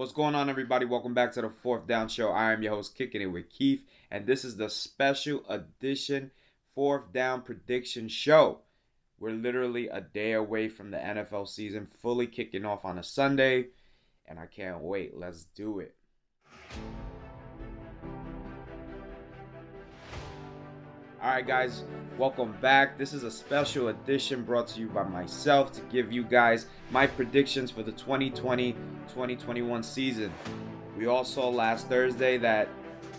What's going on, everybody? Welcome back to the Fourth Down Show. I am your host, Kicking It with Keith, and this is the special edition Fourth Down Prediction Show. We're literally a day away from the NFL season fully kicking off on a Sunday, and I can't wait. Let's do it. All right, guys, welcome back. This is a special edition brought to you by myself to give you guys my predictions for the 2020-2021 season. We all saw last Thursday that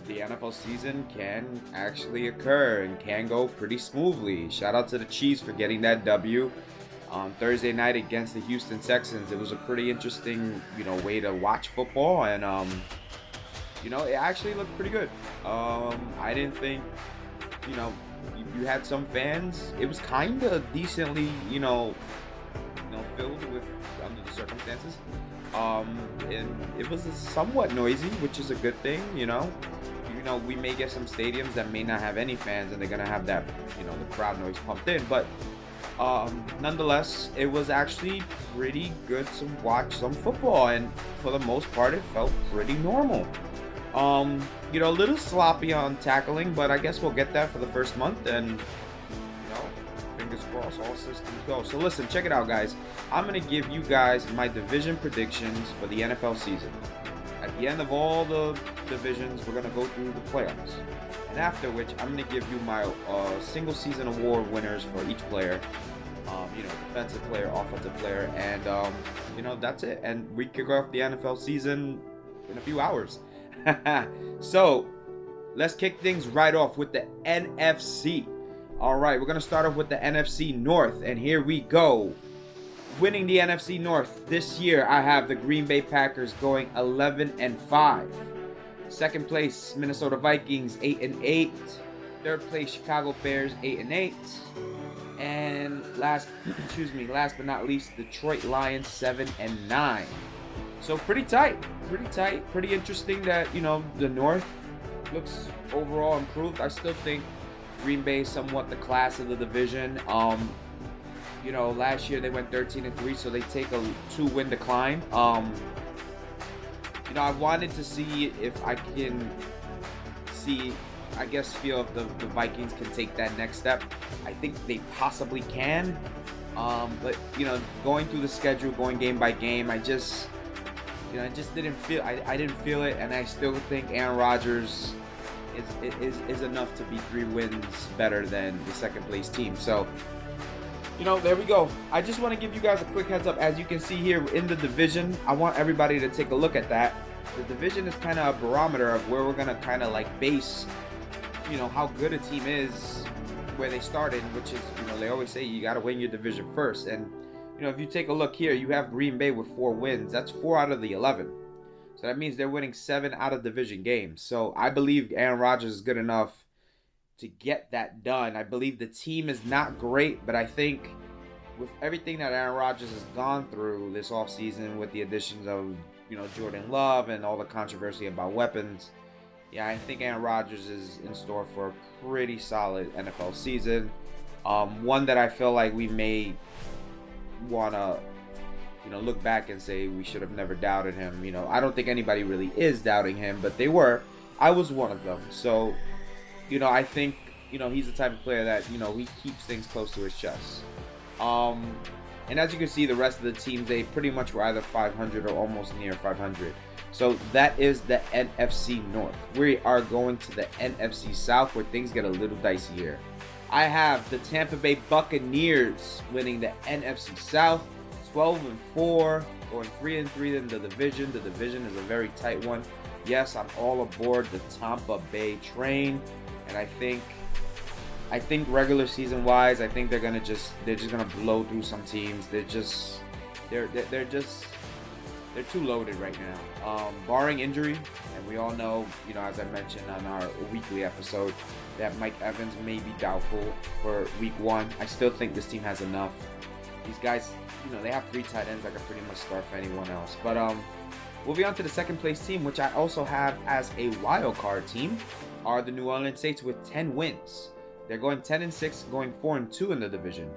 the NFL season can actually occur and can go pretty smoothly. Shout out to the Chiefs for getting that W on Thursday night against the Houston Texans. It was a pretty interesting, way to watch football, and it actually looked pretty good. I didn't think, you had some fans. It was kind of decently, filled with under the circumstances. And it was somewhat noisy, which is a good thing. We may get some stadiums that may not have any fans, and they're gonna have that, the crowd noise pumped in. But nonetheless, it was actually pretty good to watch some football, and for the most part, it felt pretty normal. A little sloppy on tackling, but I guess we'll get that for the first month, and fingers crossed, all systems go. So listen, check it out, guys. I'm gonna give you guys my division predictions for the NFL season. At the end of all the divisions, we're gonna go through the playoffs, and after which, I'm gonna give you my single season award winners for each player. Defensive player, offensive player, and that's it. And we kick off the NFL season in a few hours. So let's kick things right off with the NFC. All right, we're going to start off with the NFC North, and here we go. Winning the NFC North this year, I have the Green Bay Packers going 11-5. Second place, Minnesota Vikings 8-8. Third place, Chicago Bears 8-8. And last but not least, Detroit Lions 7-9. So pretty tight, pretty interesting that, the North looks overall improved. I still think Green Bay is somewhat the class of the division. Last year they went 13-3, so they take a 2-win decline. I wanted to see if I can feel if the Vikings can take that next step. I think they possibly can. But going through the schedule, going game by game, I just didn't feel. I didn't feel it, and I still think Aaron Rodgers is enough to be 3 wins better than the second place team. So, there we go. I just want to give you guys a quick heads up. As you can see here in the division, I want everybody to take a look at that. The division is kind of a barometer of where we're gonna kind of base, how good a team is where they started, which is, they always say you got to win your division first. And if you take a look here, you have Green Bay with 4 wins. That's 4 out of the 11. So that means they're winning 7 out of division games. So I believe Aaron Rodgers is good enough to get that done. I believe the team is not great, but I think with everything that Aaron Rodgers has gone through this offseason with the additions of, Jordan Love and all the controversy about weapons, I think Aaron Rodgers is in store for a pretty solid NFL season. One that I feel like we may want to look back and say we should have never doubted him. I don't think anybody really is doubting him, but they were. I was one of them. So I think he's the type of player that he keeps things close to his chest. And as you can see, the rest of the teams, they pretty much were either 500 or almost near 500. So that is the NFC North. We are going to the NFC South, where things get a little dicey here. I have the Tampa Bay Buccaneers winning the NFC South, 12-4, going 3-3 in the division. The division is a very tight one. Yes, I'm all aboard the Tampa Bay train, and I think regular season wise, I think they're just gonna blow through some teams. They're too loaded right now. Barring injury, and we all know, as I mentioned on our weekly episode, that Mike Evans may be doubtful for week 1. I still think this team has enough. These guys, they have 3 tight ends that can pretty much start for anyone else. But moving on to the second place team, which I also have as a wild card team, are the New Orleans Saints with 10 wins. They're going 10-6, going 4-2 in the division.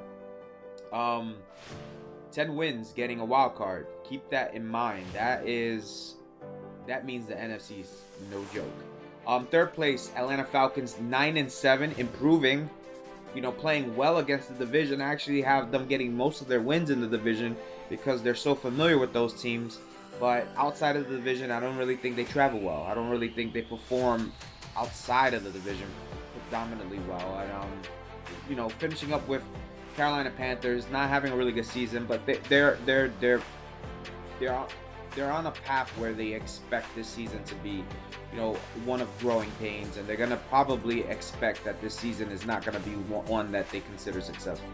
10 wins, getting a wild card. Keep that in mind. That is that means the NFC's no joke. Third place, Atlanta Falcons, 9-7, improving. Playing well against the division. I actually have them getting most of their wins in the division because they're so familiar with those teams. But outside of the division, I don't really think they travel well. I don't really think they perform outside of the division predominantly well. And finishing up with Carolina Panthers, not having a really good season, but they're on a path where they expect this season to be, one of growing pains, and they're gonna probably expect that this season is not gonna be one that they consider successful.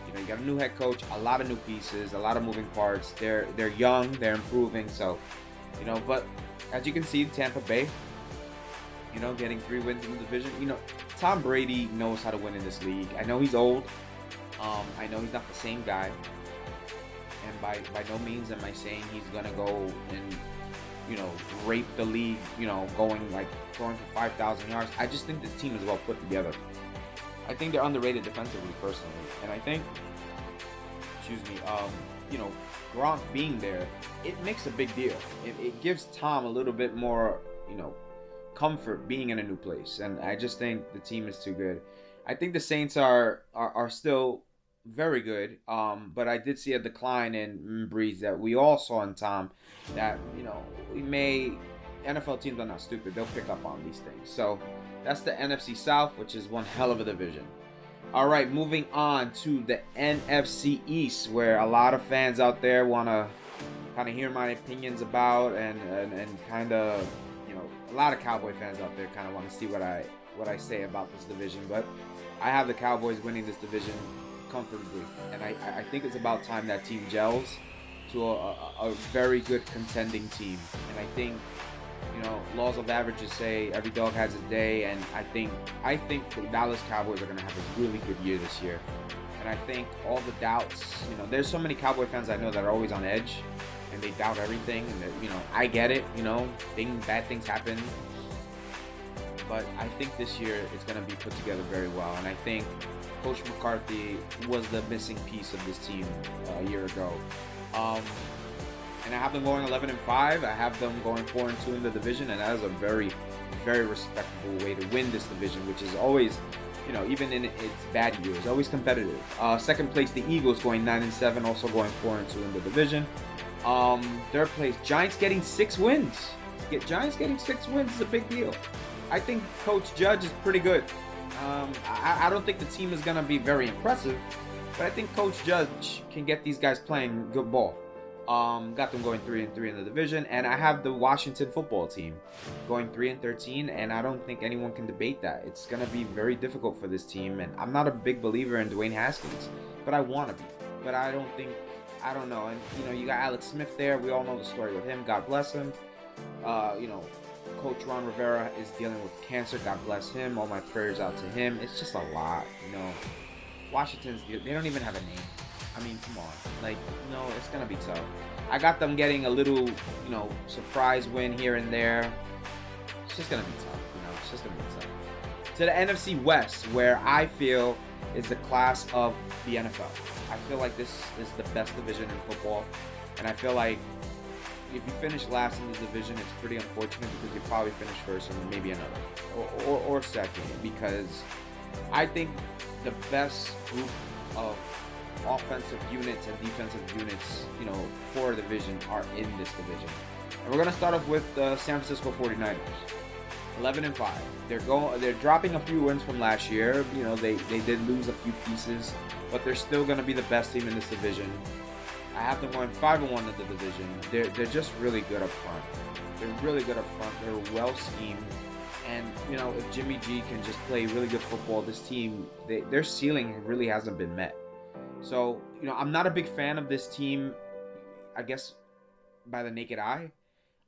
You got a new head coach, a lot of new pieces, a lot of moving parts. They're young, they're improving, so But as you can see, Tampa Bay, getting 3 wins in the division. Tom Brady knows how to win in this league. I know he's old. I know he's not the same guy. And by no means am I saying he's gonna go and rape the league, going like throwing for 5,000 yards. I just think this team is well put together. I think they're underrated defensively, personally, and I think, Gronk being there, it makes a big deal. It gives Tom a little bit more, comfort being in a new place, and I just think the team is too good. I think the Saints are still very good, but I did see a decline in Breeze that we all saw in Tom, that NFL teams are not stupid, they'll pick up on these things. So that's the NFC South, which is one hell of a division. All right, moving on to the NFC East, where a lot of fans out there want to kind of hear my opinions about, and kind of, a lot of Cowboy fans out there kind of want to see what I say about this division. But I have the Cowboys winning this division comfortably, and I think it's about time that team gels to a very good contending team. And I think, laws of averages say every dog has a day, and I think the Dallas Cowboys are going to have a really good year this year. And I think all the doubts, there's so many Cowboy fans I know that are always on edge, and they doubt everything, and I get it, bad things happen. But I think this year it's going to be put together very well, and I think Coach McCarthy was the missing piece of this team a year ago. And I have them going 11-5. I have them going 4-2 in the division, and that is a very, very respectable way to win this division, which is always, even in its bad years, always competitive. Second place, the Eagles, going 9-7, also going 4-2 in the division. Third place, Giants getting 6 wins. Giants getting 6 wins is a big deal. I think Coach Judge is pretty good. I don't think the team is going to be very impressive, but I think Coach Judge can get these guys playing good ball. Got them going 3-3 in the division, and I have the Washington football team going 3-13, and I don't think anyone can debate that. It's going to be very difficult for this team, and I'm not a big believer in Dwayne Haskins, but I want to be. But I don't know. And, you got Alex Smith there. We all know the story with him. God bless him. Coach Ron Rivera is dealing with cancer. God bless him. All my prayers out to him. It's just a lot, Washington's, they don't even have a name. I mean, come on. It's going to be tough. I got them getting a little, surprise win here and there. It's just going to be tough, It's just going to be tough. To the NFC West, where I feel is the class of the NFL. I feel like this is the best division in football. And I feel like if you finish last in the division, it's pretty unfortunate because you probably finish first and maybe another. Or second. Because I think the best group of offensive units and defensive units, for a division are in this division. And we're going to start off with the San Francisco 49ers. 11-5. They're dropping a few wins from last year. They did lose a few pieces, but they're still going to be the best team in this division. I have them going 5-1 in the division. They're just really good up front. They're really good up front. They're well schemed. And, if Jimmy G can just play really good football, this team, their ceiling really hasn't been met. So, I'm not a big fan of this team, I guess, by the naked eye.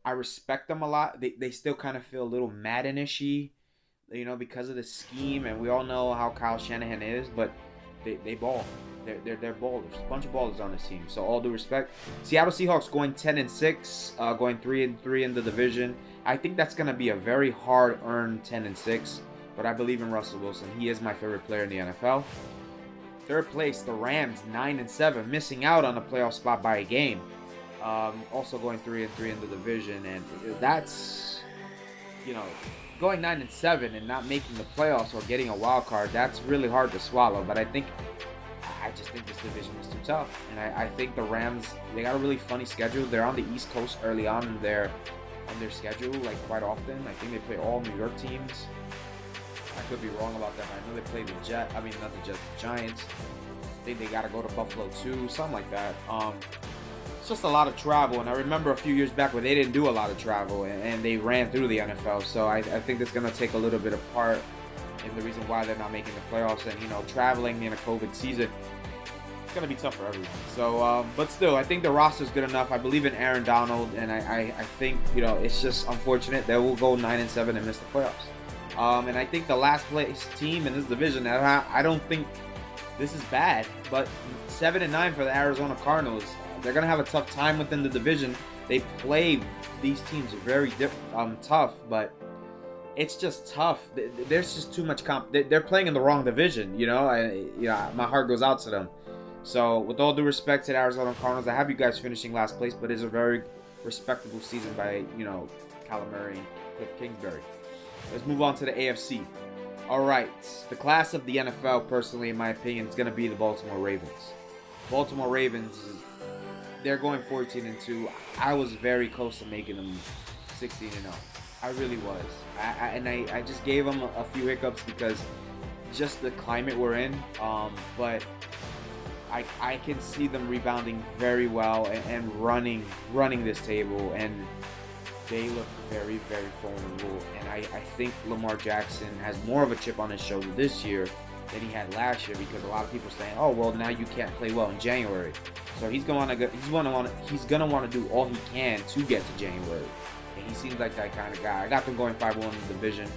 I respect them a lot. They still kind of feel a little Madden-ishy, because of the scheme. And we all know how Kyle Shanahan is, but they ball. They're ballers. A bunch of ballers on this team. So, all due respect. Seattle Seahawks going 10-6, going 3-3 in the division. I think that's going to be a very hard-earned 10-6, but I believe in Russell Wilson. He is my favorite player in the NFL. Third place, the Rams, 9-7, missing out on the playoff spot by a game. Also going 3-3 in the division, and that's, you know, going 9-7 and not making the playoffs or getting a wild card. That's really hard to swallow. But I just think this division is too tough, and I think the Rams, they got a really funny schedule. They're on the East Coast early on their schedule, like quite often. I think they play all New York teams. I could be wrong about that. I know they play the the Giants. I think they got to go to Buffalo too, something like that. It's just a lot of travel, and I remember a few years back where they didn't do a lot of travel, and they ran through the NFL. So I think it's going to take a little bit of part in the reason why they're not making the playoffs. And, you know, traveling in a COVID season, it's going to be tough for everyone. So, but still, I think the roster is good enough. I believe in Aaron Donald, and I think, you know, it's just unfortunate that we'll go 9-7 and miss the playoffs. And I think the last place team in this division, I don't think this is bad, but 7-9 for the Arizona Cardinals. They're going to have a tough time within the division. They play these teams very tough, but it's just tough. There's just too much they're playing in the wrong division, you know. My heart goes out to them. So, with all due respect to the Arizona Cardinals, I have you guys finishing last place, but it's a very respectable season by, you know, Kyler Murray and Cliff Kingsbury. Let's move on to the AFC. All right, the class of the NFL, personally, in my opinion, is going to be the Baltimore Ravens. Baltimore Ravens, they're going 14-2. I was very close to making them 16-0. I really was. I just gave them a few hiccups because just the climate we're in. But I can see them rebounding very well and running this table, and they look very, very formidable. And I think Lamar Jackson has more of a chip on his shoulder this year than he had last year, because a lot of people are saying, oh, well, now you can't play well in January. So he's gonna want to do all he can to get to January. And he seems like that kind of guy. I got them going 5-1 in the division.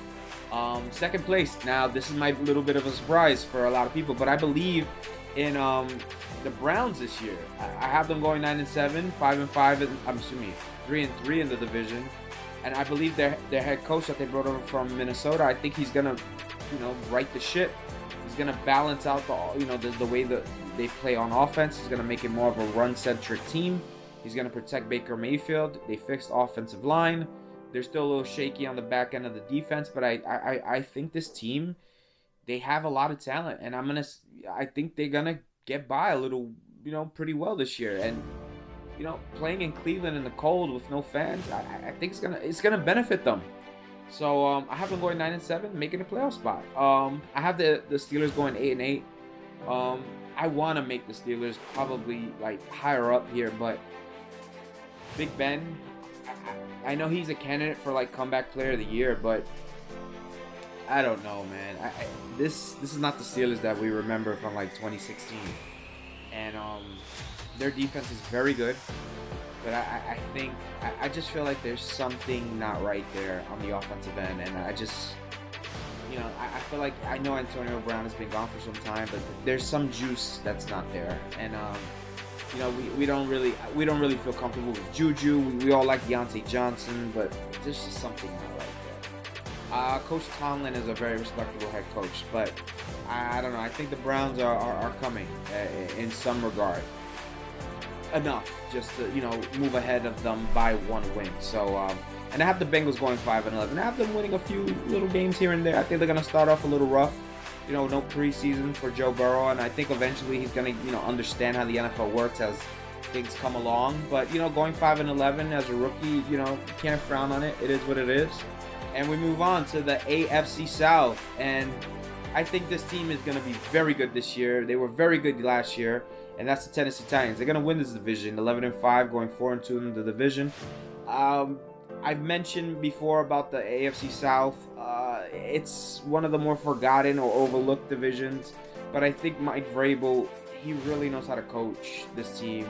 Second place. Now, this is my little bit of a surprise for a lot of people, but I believe in the Browns this year. I have them going 9-7, 5-5. I'm assuming 3-3 in the division. And I believe their head coach that they brought over from Minnesota, I think he's gonna, you know, right the ship. He's gonna balance out the way that they play on offense. He's gonna make it more of a run-centric team. He's gonna protect Baker Mayfield. They fixed offensive line. They're still a little shaky on the back end of the defense, but I think this team, they have a lot of talent, and I think they're gonna get by a little, you know, pretty well this year. And, you know, playing in Cleveland in the cold with no fans, I think it's gonna benefit them. So I have them going 9-7, making a playoff spot. I have the Steelers going 8-8. I want to make the Steelers probably like higher up here, but Big Ben, I know he's a candidate for like comeback player of the year, but I don't know, man. This is not the Steelers that we remember from like 2016, and their defense is very good. But I think I just feel like there's something not right there on the offensive end, and I just, you know, I feel like, I know Antonio Brown has been gone for some time, but there's some juice that's not there, and you know, we don't really feel comfortable with Juju. We all like Deontay Johnson, but there's just something not right there. Coach Tomlin is a very respectable head coach, but I don't know. I think the Browns are coming in some regard. Enough just to, you know, move ahead of them by one win. So and I have the Bengals going 5-11. I have them winning a few little games here and there. I think they're gonna start off a little rough, you know, no preseason for Joe Burrow, and I think eventually he's gonna, you know, understand how the NFL works as things come along. But, you know, going 5-11 as a rookie, you know, you can't frown on it. It is what it is. And we move on to the AFC South, and I think this team is gonna be very good this year. They were very good last year. And that's the Tennessee Titans. They're going to win this division, 11-5, going 4-2 in the division. I've mentioned before about the AFC South. It's one of the more forgotten or overlooked divisions. But I think Mike Vrabel, he really knows how to coach this team.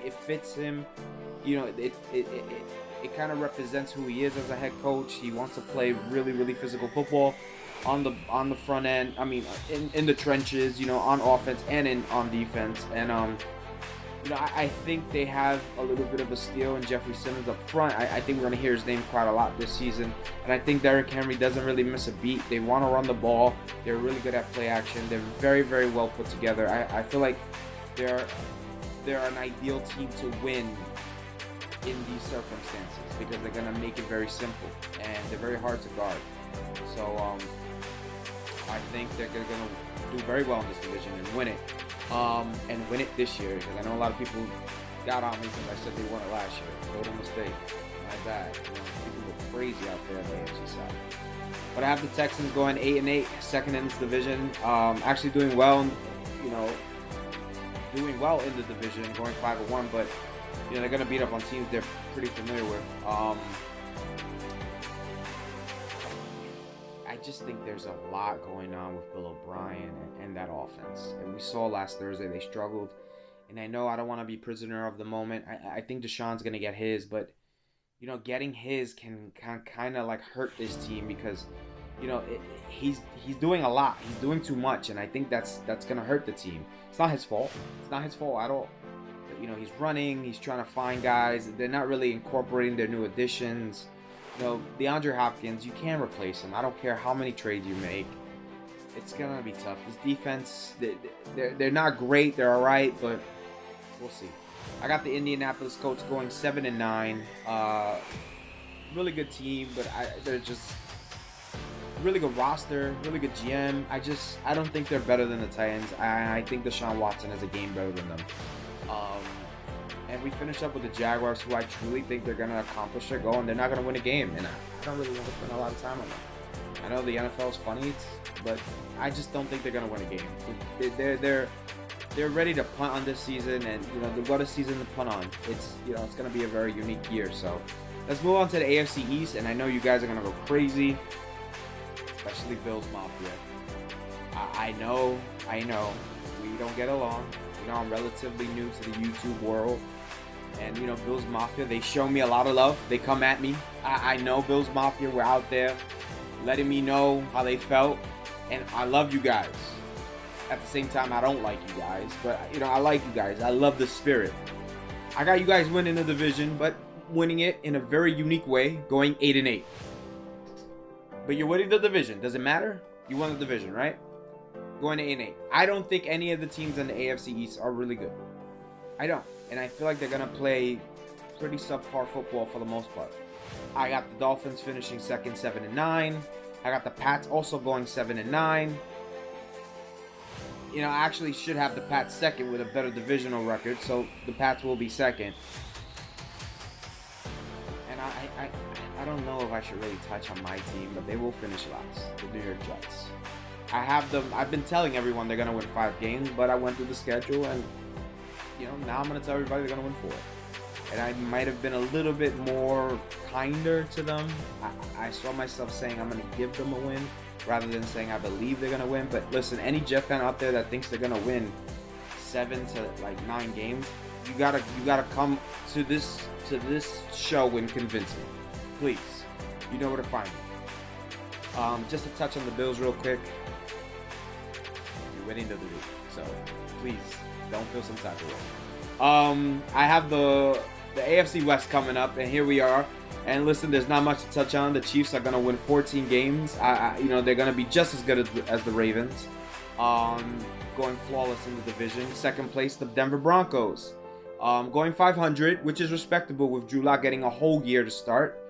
It fits him. You know, it kind of represents who he is as a head coach. He wants to play really, really physical football on the front end. I mean, in the trenches, you know, on offense and on defense. And you know, I think they have a little bit of a steal in Jeffrey Simmons up front. I think we're gonna hear his name quite a lot this season. And I think Derrick Henry doesn't really miss a beat. They want to run the ball. They're really good at play action. They're very, very well put together. I feel like they're an ideal team to win in these circumstances because they're gonna make it very simple and they're very hard to guard. So I think they're gonna do very well in this division and win it this year, because I know a lot of people got on me because I said they won it last year. Total mistake. My bad. People go crazy out there on the AFC side. But I have the Texans going 8-8, second in this division. Actually doing well, doing well in the division, going 5-1. But they're gonna beat up on teams they're pretty familiar with. I just think there's a lot going on with Bill O'Brien and that offense. And we saw last Thursday they struggled. And I know I don't want to be prisoner of the moment. I think Deshaun's going to get his, but, getting his can kind of like hurt this team because, he's doing a lot. He's doing too much, and I think that's going to hurt the team. It's not his fault. It's not his fault at all. But, he's running. He's trying to find guys. They're not really incorporating their new additions. DeAndre Hopkins, you can't replace him. I don't care how many trades you make. It's going to be tough. This defense, they're not great. They're all right, but we'll see. I got the Indianapolis Colts going 7-9. Really good team, but they're just really good roster, really good GM. I don't think they're better than the Titans. I think Deshaun Watson has a game better than them. And we finish up with the Jaguars, who I truly think they're going to accomplish their goal, and they're not going to win a game. And I don't really want to spend a lot of time on them. I know the NFL is funny, but I just don't think they're going to win a game. They're ready to punt on this season, and what a season to punt on. It's it's going to be a very unique year. So let's move on to the AFC East, and I know you guys are going to go crazy, especially Bills Mafia. I know we don't get along. I'm relatively new to the YouTube world. And, Bills Mafia, they show me a lot of love. They come at me. I know Bills Mafia were out there letting me know how they felt. And I love you guys. At the same time, I don't like you guys. But, I like you guys. I love the spirit. I got you guys winning the division, but winning it in a very unique way, going 8-8. But you're winning the division. Does it matter? You won the division, right? Going to 8-8. I don't think any of the teams in the AFC East are really good. I don't. And I feel like they're going to play pretty subpar football for the most part. I got the Dolphins finishing second, 7-9. I got the Pats also going 7-9. I actually should have the Pats second with a better divisional record, so the Pats will be second. And I don't know if I should really touch on my team, but they will finish last, the New York Jets. I have them. I've been telling everyone they're gonna win 5 games, but I went through the schedule, and now I'm gonna tell everybody they're gonna win 4. And I might have been a little bit more kinder to them. I saw myself saying I'm gonna give them a win rather than saying I believe they're gonna win. But listen, any Jet fan out there that thinks they're gonna win 7 to 9 games, you gotta come to this show and convince me, please. You know where to find me. Just to touch on the Bills real quick. You're winning the division, so please don't feel some type of way. I have the AFC West coming up, and here we are. And listen, there's not much to touch on. The Chiefs are going to win 14 games. They're going to be just as good as the Ravens. Going flawless in the division. Second place, the Denver Broncos. Going 500, which is respectable with Drew Lock getting a whole year to start.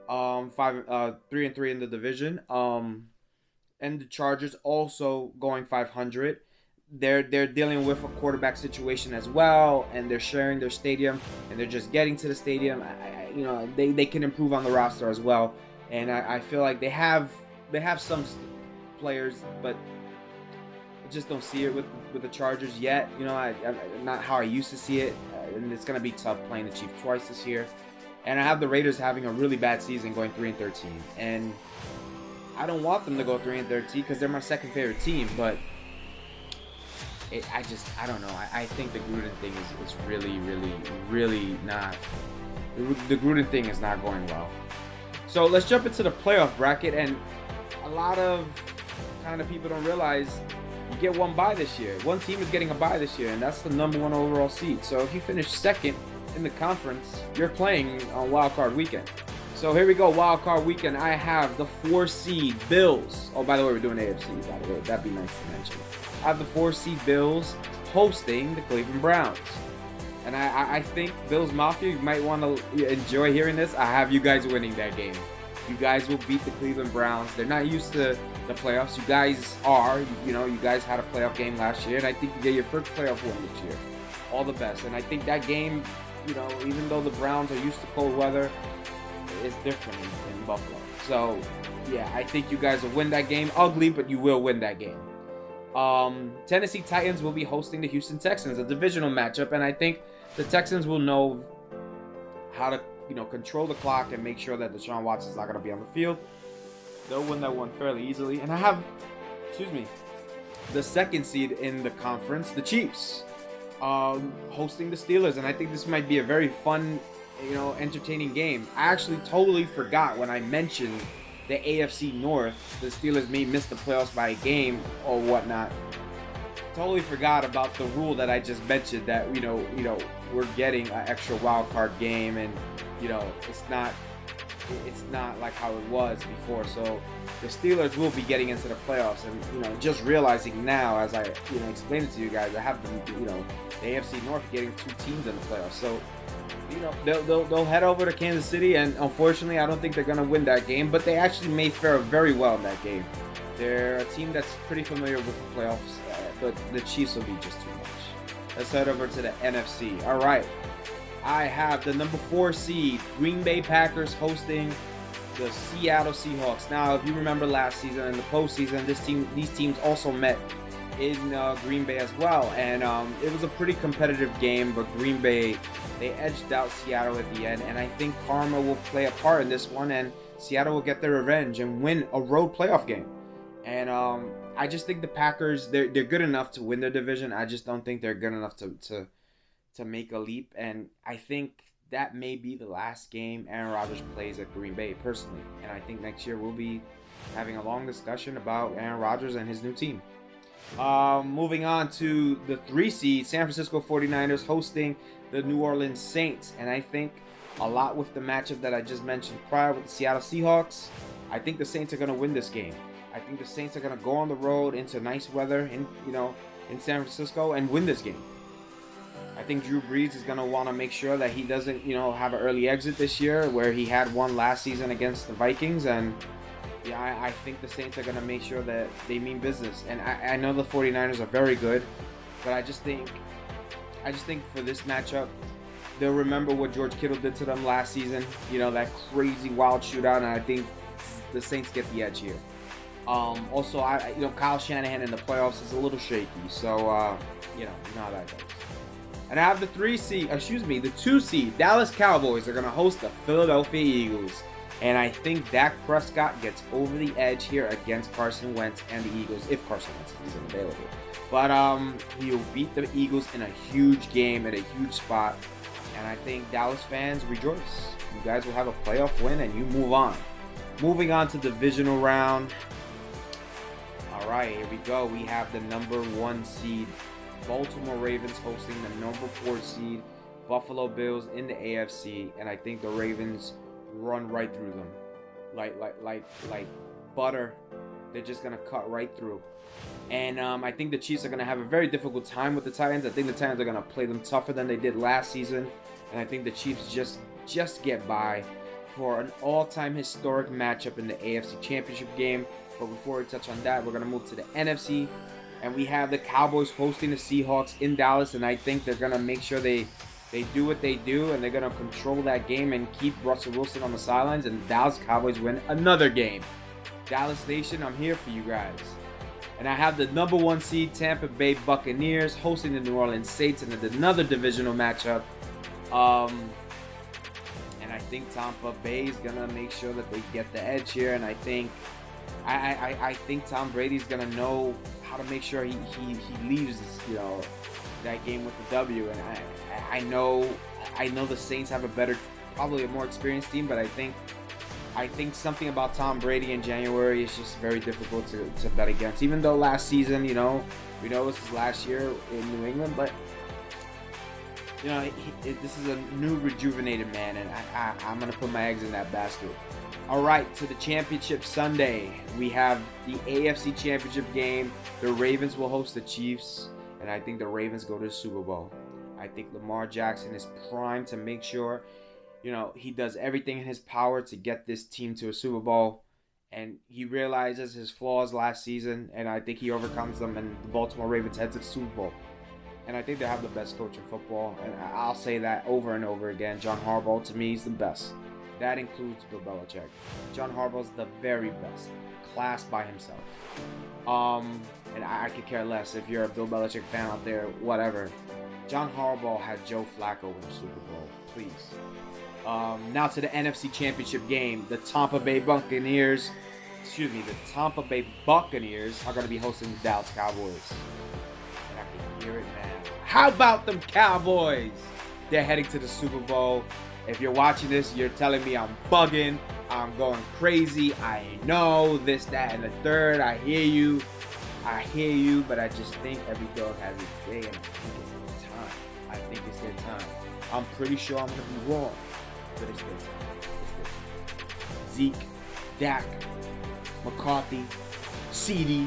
3-3 in the division. And the Chargers also going 500. They're dealing with a quarterback situation as well, and they're sharing their stadium, and they're just getting to the stadium. They can improve on the roster as well, and I feel like they have some players, but I just don't see it with the Chargers yet. Not how I used to see it, and it's gonna be tough playing the Chiefs twice this year. And I have the Raiders having a really bad season, going 3-13, and I don't want them to go 3-13 because they're my second favorite team, but. I don't know. I think the Gruden thing is really, really, really not. The Gruden thing is not going well. So let's jump into the playoff bracket, and a lot of kind of people don't realize you get one bye this year. One team is getting a bye this year, and that's the number 1 overall seed. So if you finish second in the conference, you're playing on Wild Card Weekend. So here we go, Wild Card Weekend. I have the 4 seed Bills. Oh, by the way, we're doing AFC. By the way, that'd be nice to mention. I have the 4 seed Bills hosting the Cleveland Browns. And I think Bills Mafia, you might want to enjoy hearing this. I have you guys winning that game. You guys will beat the Cleveland Browns. They're not used to the playoffs. You guys are. You guys had a playoff game last year, and I think you get your first playoff win this year. All the best. And I think that game, even though the Browns are used to cold weather, it's different in Buffalo. So, yeah, I think you guys will win that game. Ugly, but you will win that game. Tennessee Titans will be hosting the Houston Texans, a divisional matchup, and I think the Texans will know how to, control the clock and make sure that Deshaun Watson's not going to be on the field. They'll win that one fairly easily. And I have, the second seed in the conference, the Chiefs, hosting the Steelers, and I think this might be a very fun, entertaining game. I actually totally forgot when I mentioned the AFC North, the Steelers may miss the playoffs by a game or whatnot. Totally forgot about the rule that I just mentioned, that we're getting an extra wild card game, and it's not like how it was before. So the Steelers will be getting into the playoffs, and just realizing now, as I explained it to you guys, I have the AFC North getting 2 teams in the playoffs. So they'll head over to Kansas City, and unfortunately I don't think they're going to win that game, but they actually may fare very well in that game. They're a team that's pretty familiar with the playoffs, but the Chiefs will be just too much. Let's head over to the NFC. All right, I have the number 4 seed Green Bay Packers hosting the Seattle Seahawks. Now, if you remember last season in the postseason, these teams also met in Green Bay as well, and it was a pretty competitive game, but Green Bay, they edged out Seattle at the end, and I think karma will play a part in this one, and Seattle will get their revenge and win a road playoff game. And I just think the Packers, they're good enough to win their division. I just don't think they're good enough to make a leap, and I think that may be the last game Aaron Rodgers plays at Green Bay, personally. And I think next year we'll be having a long discussion about Aaron Rodgers and his new team. Moving on to the 3 seed, San Francisco 49ers hosting the New Orleans Saints. And I think a lot with the matchup that I just mentioned prior with the Seattle Seahawks, I think the Saints are going to win this game. I think the Saints are going to go on the road into nice weather in San Francisco and win this game. I think Drew Brees is going to want to make sure that he doesn't, have an early exit this year, where he had one last season against the Vikings. And yeah, I think the Saints are going to make sure that they mean business. And I know the 49ers are very good, but I just think for this matchup, they'll remember what George Kittle did to them last season. That crazy wild shootout, and I think the Saints get the edge here. Also, Kyle Shanahan in the playoffs is a little shaky, so you know how that goes. And I have the 2 seed Dallas Cowboys are going to host the Philadelphia Eagles. And I think Dak Prescott gets over the edge here against Carson Wentz and the Eagles, if Carson Wentz isn't available. But he'll beat the Eagles in a huge game at a huge spot. And I think Dallas fans rejoice. You guys will have a playoff win and you move on. Moving on to the divisional round. All right, here we go. We have the number 1 seed Baltimore Ravens hosting the number 4 seed Buffalo Bills in the AFC, and I think the Ravens run right through them, like butter. They're just gonna cut right through. And I think the Chiefs are gonna have a very difficult time with the Titans. I think the Titans are gonna play them tougher than they did last season, and I think the Chiefs just get by for an all-time historic matchup in the AFC Championship game. But before we touch on that, we're gonna move to the NFC. And we have the Cowboys hosting the Seahawks in Dallas, and I think they're going to make sure they do what they do, and they're going to control that game and keep Russell Wilson on the sidelines, and the Dallas Cowboys win another game. Dallas Nation, I'm here for you guys. And I have the number 1 seed Tampa Bay Buccaneers hosting the New Orleans Saints in another divisional matchup. And I think Tampa Bay is going to make sure that they get the edge here, and I think Tom Brady's going to know how to make sure he leaves that game with the W. And I know the Saints have probably a more experienced team, but I think something about Tom Brady in January is just very difficult to bet against. Even though last season, we know this is last year in New England, but this is a new rejuvenated man, and I'm gonna put my eggs in that basket. All right, to the championship Sunday, we have the AFC Championship game. The Ravens will host the Chiefs, and I think the Ravens go to the Super Bowl. I think Lamar Jackson is primed to make sure, he does everything in his power to get this team to a Super Bowl. And he realizes his flaws last season, and I think he overcomes them, and the Baltimore Ravens head to the Super Bowl. And I think they have the best coach in football, and I'll say that over and over again. John Harbaugh, to me, is the best. That includes Bill Belichick. John Harbaugh's the very best, class by himself. And I could care less if you're a Bill Belichick fan out there, whatever. John Harbaugh had Joe Flacco win the Super Bowl, please. Now to the NFC Championship game. The Tampa Bay Buccaneers are going to be hosting the Dallas Cowboys. And I can hear it now. How about them Cowboys? They're heading to the Super Bowl. If you're watching this, you're telling me I'm bugging, I'm going crazy, I know this, that, and the third. I hear you, but I just think every dog has its day, and I think it's their time. I'm pretty sure I'm going to be wrong, but it's their time. Zeke, Dak, McCarthy, CD,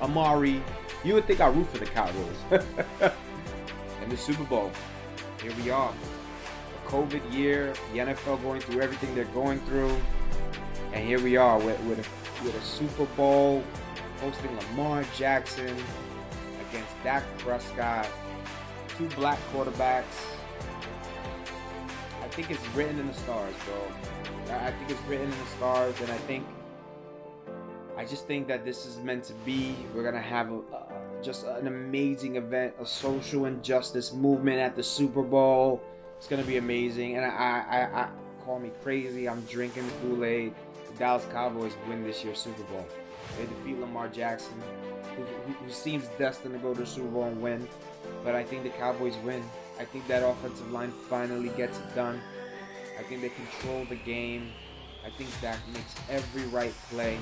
Amari. You would think I root for the Cowboys. And the Super Bowl. Here we are. A COVID year, the NFL going through everything they're going through. And here we are with a Super Bowl hosting Lamar Jackson against Dak Prescott. Two black quarterbacks. I think it's written in the stars, bro. I think it's written in the stars, and I just think that this is meant to be. We're gonna have just an amazing event, a social injustice movement at the Super Bowl. It's gonna be amazing, and I call me crazy. I'm drinking the Kool-Aid. The Dallas Cowboys win this year's Super Bowl. They defeat Lamar Jackson, who seems destined to go to the Super Bowl and win. But I think the Cowboys win. I think that offensive line finally gets it done. I think they control the game. I think Dak makes every right play.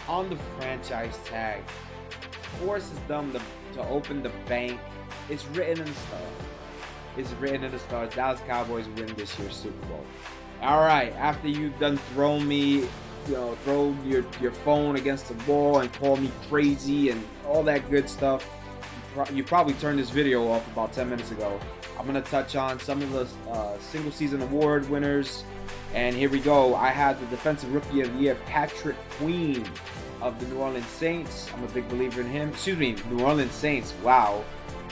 On the franchise tag, forces them to open the bank. It's written in the stars. Dallas Cowboys win this year's Super Bowl. All right, after you've done thrown me, throw your phone against the wall and call me crazy and all that good stuff, you probably turned this video off about 10 minutes ago. I'm going to touch on some of the single season award winners. And here we go. I had the Defensive Rookie of the Year, Patrick Queen of the New Orleans Saints. I'm a big believer in him. New Orleans Saints. Wow.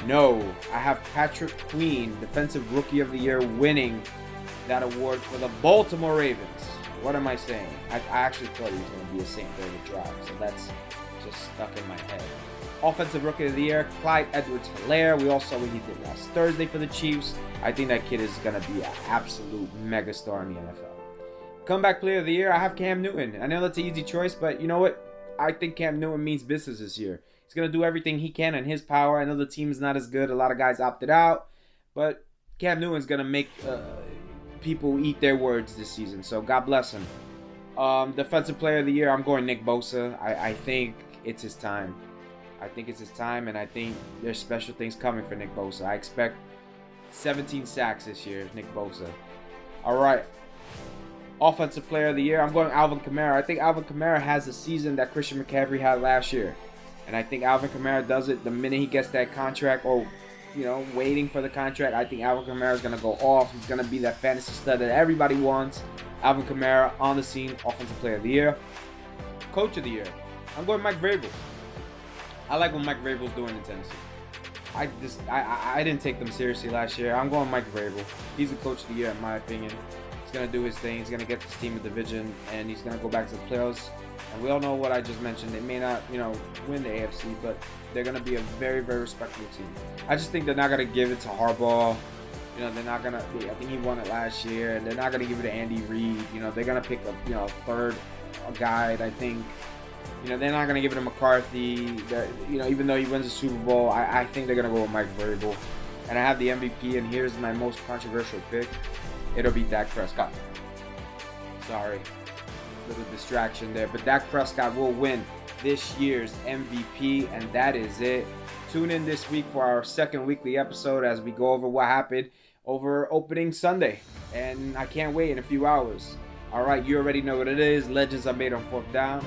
No. I have Patrick Queen, Defensive Rookie of the Year, winning that award for the Baltimore Ravens. What am I saying? I actually thought he was going to be a Saint during the draft, so that's just stuck in my head. Offensive Rookie of the Year, Clyde Edwards-Helaire. We all saw what he did last Thursday for the Chiefs. I think that kid is going to be an absolute megastar in the NFL. Comeback Player of the Year, I have Cam Newton. I know that's an easy choice, but you know what? I think Cam Newton means business this year. He's going to do everything he can in his power. I know the team is not as good. A lot of guys opted out. But Cam Newton's going to make people eat their words this season. So God bless him. Defensive Player of the Year, I'm going Nick Bosa. I think it's his time. And I think there's special things coming for Nick Bosa. I expect 17 sacks this year, Nick Bosa. All right. Offensive Player of the Year, I'm going Alvin Kamara. I think Alvin Kamara has the season that Christian McCaffrey had last year. And I think Alvin Kamara does it the minute he gets that contract, or, waiting for the contract. I think Alvin Kamara is going to go off. He's going to be that fantasy stud that everybody wants. Alvin Kamara on the scene, Offensive Player of the Year. Coach of the Year, I'm going Mike Vrabel. I like what Mike Vrabel's doing in Tennessee. I didn't take them seriously last year. I'm going Mike Vrabel. He's the Coach of the Year in my opinion. He's going to do his thing. He's going to get this team a division, and he's going to go back to the playoffs. And we all know what I just mentioned. They may not, win the AFC, but they're going to be a very, very respectable team. I just think they're not going to give it to Harbaugh. They're not going to, I think he won it last year, and they're not going to give it to Andy Reid. They're going to pick a third guy, I think. They're not going to give it to McCarthy. Even though he wins the Super Bowl, I think they're going to go with Mike Vrabel. And I have the MVP, and here's my most controversial pick. It'll be Dak Prescott. Sorry. Little distraction there. But Dak Prescott will win this year's MVP, and that is it. Tune in this week for our second weekly episode as we go over what happened over opening Sunday. And I can't wait in a few hours. All right, you already know what it is. Legends are made on fourth down.